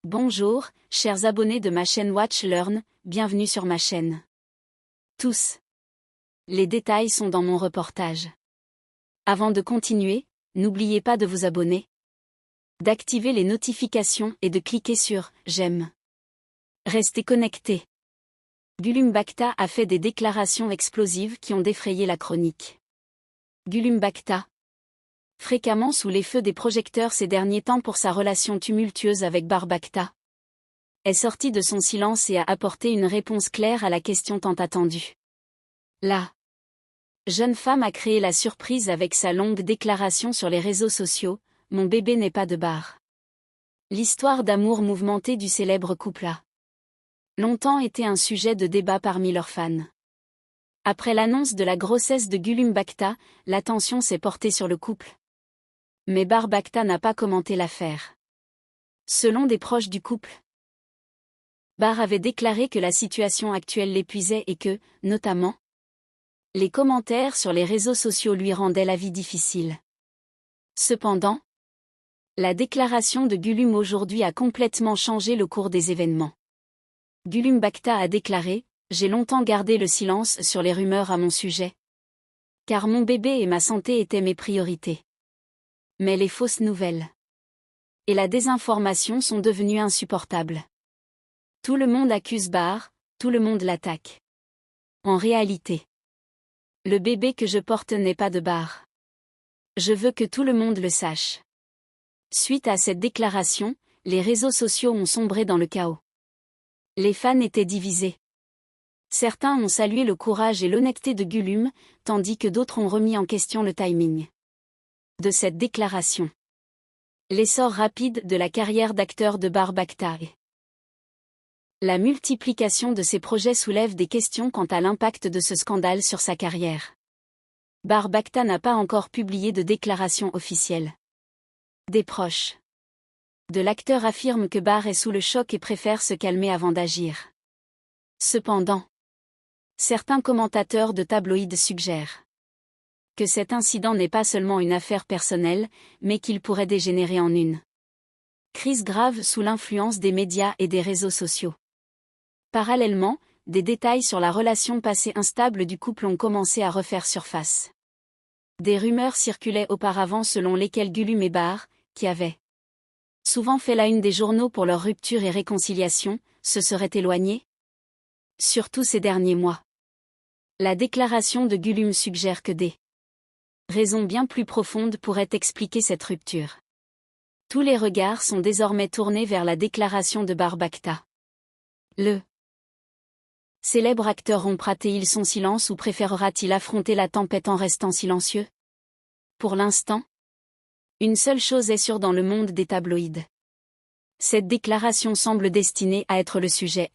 Bonjour, chers abonnés de ma chaîne Watch Learn, bienvenue sur ma chaîne. Tous. Les détails sont dans mon reportage. Avant de continuer, n'oubliez pas de vous abonner, d'activer les notifications et de cliquer sur « J'aime ». Restez connectés. Gulum Bakta a fait des déclarations explosives qui ont défrayé la chronique. Gulum Bakta, fréquemment sous les feux des projecteurs ces derniers temps pour sa relation tumultueuse avec Bar Bakta, est sorti de son silence et a apporté une réponse claire à la question tant attendue. La jeune femme a créé la surprise avec sa longue déclaration sur les réseaux sociaux « Mon bébé n'est pas de Bar ». L'histoire d'amour mouvementée du célèbre couple a longtemps été un sujet de débat parmi leurs fans. Après l'annonce de la grossesse de Gulum Bakta, l'attention s'est portée sur le couple. Mais Bar Bakta n'a pas commenté l'affaire. Selon des proches du couple, Bar avait déclaré que la situation actuelle l'épuisait et que, notamment, les commentaires sur les réseaux sociaux lui rendaient la vie difficile. Cependant, la déclaration de Gulum aujourd'hui a complètement changé le cours des événements. Gulum Bakta a déclaré « J'ai longtemps gardé le silence sur les rumeurs à mon sujet, car mon bébé et ma santé étaient mes priorités. Mais les fausses nouvelles et la désinformation sont devenues insupportables. Tout le monde accuse Bar, tout le monde l'attaque. En réalité, le bébé que je porte n'est pas de Bar. Je veux que tout le monde le sache. » Suite à cette déclaration, les réseaux sociaux ont sombré dans le chaos. Les fans étaient divisés. Certains ont salué le courage et l'honnêteté de Gulum, tandis que d'autres ont remis en question le timing de cette déclaration. L'essor rapide de la carrière d'acteur de Bar Bakta et la multiplication de ses projets soulève des questions quant à l'impact de ce scandale sur sa carrière. Bar Bakta n'a pas encore publié de déclaration officielle. Des proches de l'acteur affirment que Bar est sous le choc et préfère se calmer avant d'agir. Cependant, certains commentateurs de tabloïds suggèrent que cet incident n'est pas seulement une affaire personnelle, mais qu'il pourrait dégénérer en une crise grave sous l'influence des médias et des réseaux sociaux. Parallèlement, des détails sur la relation passée instable du couple ont commencé à refaire surface. Des rumeurs circulaient auparavant selon lesquelles Gulum et Bar, qui avaient souvent fait la une des journaux pour leur rupture et réconciliation, se seraient éloignés. Surtout ces derniers mois. La déclaration de Gulum suggère que des raisons bien plus profondes pourraient expliquer cette rupture. Tous les regards sont désormais tournés vers la déclaration de Bar Bakta. Le célèbre acteur rompra-t-il son silence ou préférera-t-il affronter la tempête en restant silencieux? Pour l'instant, une seule chose est sûre dans le monde des tabloïds. Cette déclaration semble destinée à être le sujet,